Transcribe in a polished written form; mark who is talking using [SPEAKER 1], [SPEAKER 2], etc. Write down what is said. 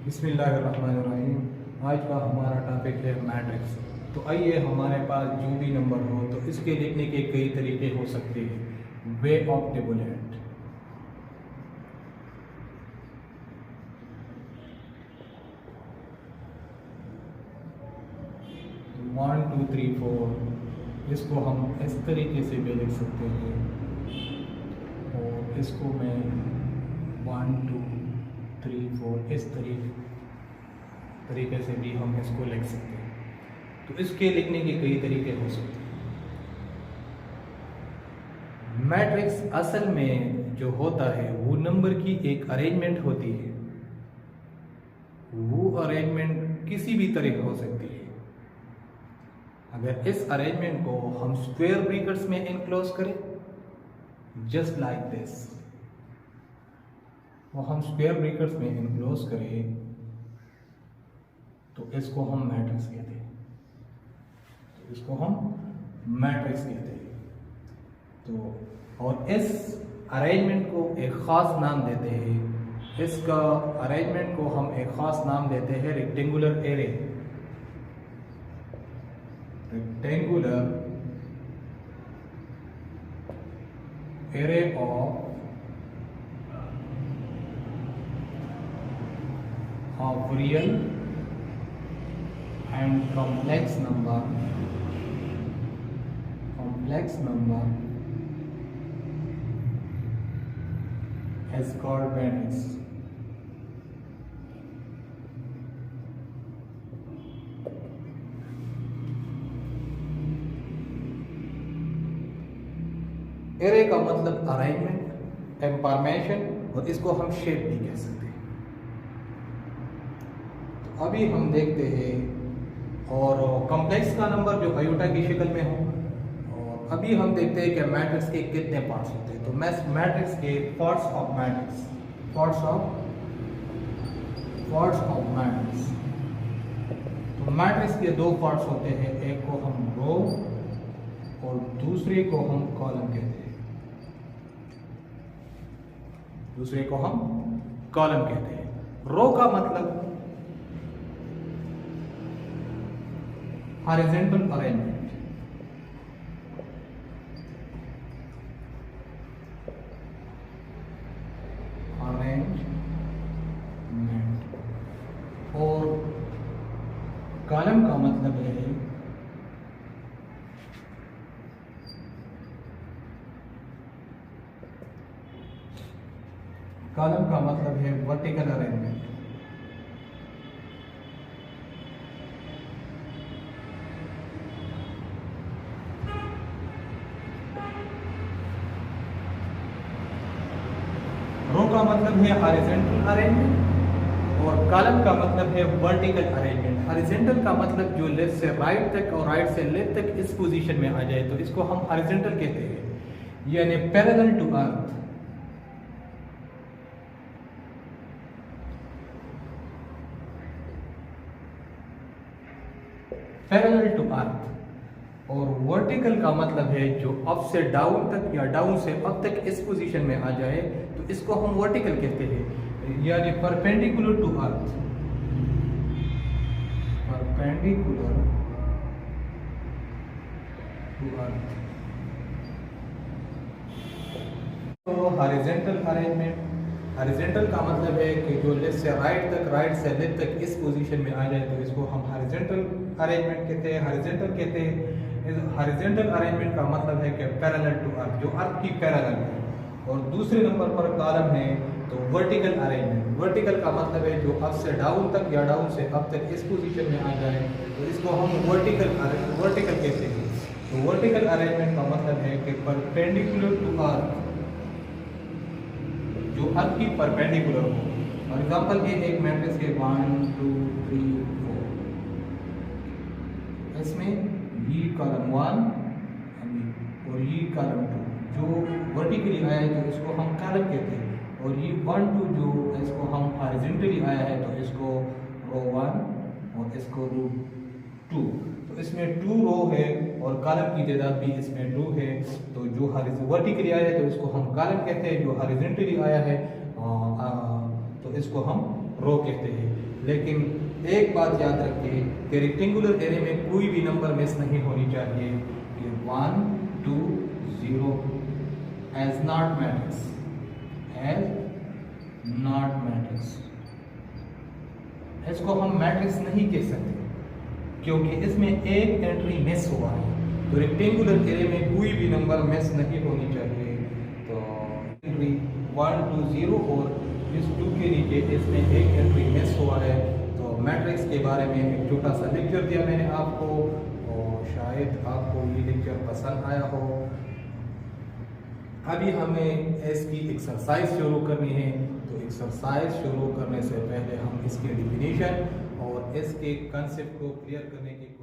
[SPEAKER 1] बिस्मिल्लाहिर्रहमानिर्रहीम। आज का हमारा टॉपिक है मैट्रिक्स। तो आइए, हमारे पास जो भी नंबर हो तो इसके लिखने के कई तरीके हो सकते हैं। Way of tablet, one two three four, इसको हम इस तरीके से भी लिख सकते हैं और इसको मैं वन टू थ्री फोर इस तरीके से भी हम इसको लिख सकते हैं। तो इसके लिखने के कई तरीके हो सकते हैं। मैट्रिक्स असल में जो होता है वो नंबर की एक अरेंजमेंट होती है। वो अरेंजमेंट किसी भी तरह हो सकती है। अगर इस अरेंजमेंट को हम स्क्वायर ब्रैकेट्स में इनक्लोज करें, जस्ट लाइक दिस, वो हम स्क्वायर ब्रैकेट्स में इनक्लोज करें तो इसको हम मैट्रिक्स कहते हैं। इसको हम मैट्रिक्स कहते हैं। तो और इस अरेंजमेंट को एक ख़ास नाम देते हैं। इसका अरेंजमेंट को हम एक ख़ास नाम देते हैं rectangular array. Rectangular array of real and complex number is called matrix. Array का मतलब अरेंजमेंट, एम्पावरमेंट, और इसको हम शेप भी कह सकते हैं। तो अभी हम देखते हैं और कॉम्प्लेक्स का नंबर जो आयोटा की शक्ल में हो। अभी हम देखते हैं कि मैट्रिक्स के कितने पार्ट्स होते हैं। तो मैट्रिक्स के पार्ट्स ऑफ मैट्रिक्स। तो मैट्रिक्स के दो पार्ट्स होते हैं, एक को हम रो और दूसरे को हम कॉलम कहते हैं। रो का मतलब हॉरिजॉन्टल अरेंजमेंट, और कॉलम का मतलब है वर्टिकल अरेंजमेंट। रो का मतलब है हॉरिजॉन्टल अरेंजमेंट और कॉलम का मतलब है वर्टिकल अरेंजमेंट। हॉरिजॉन्टल का मतलब जो लेफ्ट से राइट तक और राइट से लेफ्ट तक इस पोजीशन में आ जाए तो इसको हम हॉरिजॉन्टल कहते हैं, यानी पैरेलल टू अर्थ। और वर्टिकल का मतलब है जो अप से डाउन तक या डाउन से अप तक इस पोजीशन में आ जाए तो इसको हम वर्टिकल कहते हैं, यानी परपेंडिकुलर टू अर्थ। तो हॉरिजॉन्टल का मतलब है कि जो लेफ्ट से राइट तक, राइट से लेफ्ट तक इस पोजीशन में आ जाए तो इसको हम हॉरिजॉन्टल अरेंजमेंट कहते हैं। हॉरिजॉन्टल अरेंजमेंट का मतलब है कि पैरेलल टू अर्थ, जो अर्थ की पैरेलल है। और दूसरे नंबर पर कॉलम है तो वर्टिकल अरेंजमेंट। वर्टिकल का मतलब है जो अप से डाउन तक या डाउन से अप तक इस पोजीशन में आ जाए तो इसको हम वर्टिकल कहते हैं। तो वर्टिकल अरेंजमेंट का मतलब है कि परपेंडिकुलर टू अर्थ, जो अर्थ की परपेंडिकुलर हो। फॉर एग्जांपल के एक मैट्रिक्स के 1 2 3 4, इसमें ये कॉलम 1 और ये कॉलम 2 जो वर्टिकली आया है तो इसको हम कॉलम कहते हैं, और ये 1 2 जो इसको हम हॉरिजॉन्टली आया है तो इसको रो 1 और इसको रो 2। तो इसमें 2 रो है और कॉलम की तादाद भी इसमें 2 है। तो जो वर्टिकली आया है तो इसको हम कॉलम कहते हैं, जो हॉरिजॉन्टली आया है तो इसको हम रो कहते हैं। लेकिन एक बात याद रखिए कि रेक्टेंगुलर एरे में कोई भी नंबर मिस नहीं होनी चाहिए कि 1 2 0 as not matrix, as not matrix. इसको हम मैट्रिक्स नहीं कह सकते क्योंकि इसमें एक एंट्री मिस हुआ है। तो रेक्टेंगुलर एरे में कोई भी नंबर मिस नहीं होनी चाहिए। तो एंट्री 1 2 0 और इस 2 के नीचे इसमें एक एंट्री मिस हुआ है। तो मैट्रिक्स के बारे में एक छोटा सा लेक्चर दिया मैंने आपको, और शायद आपको ये लेक्चर पसंद आया हो। अभी हमें इसकी एक्सरसाइज शुरू करनी है। तो एक्सरसाइज शुरू करने से पहले हम इसके डिफिनीशन और इसके कंसेप्ट को क्लियर करने की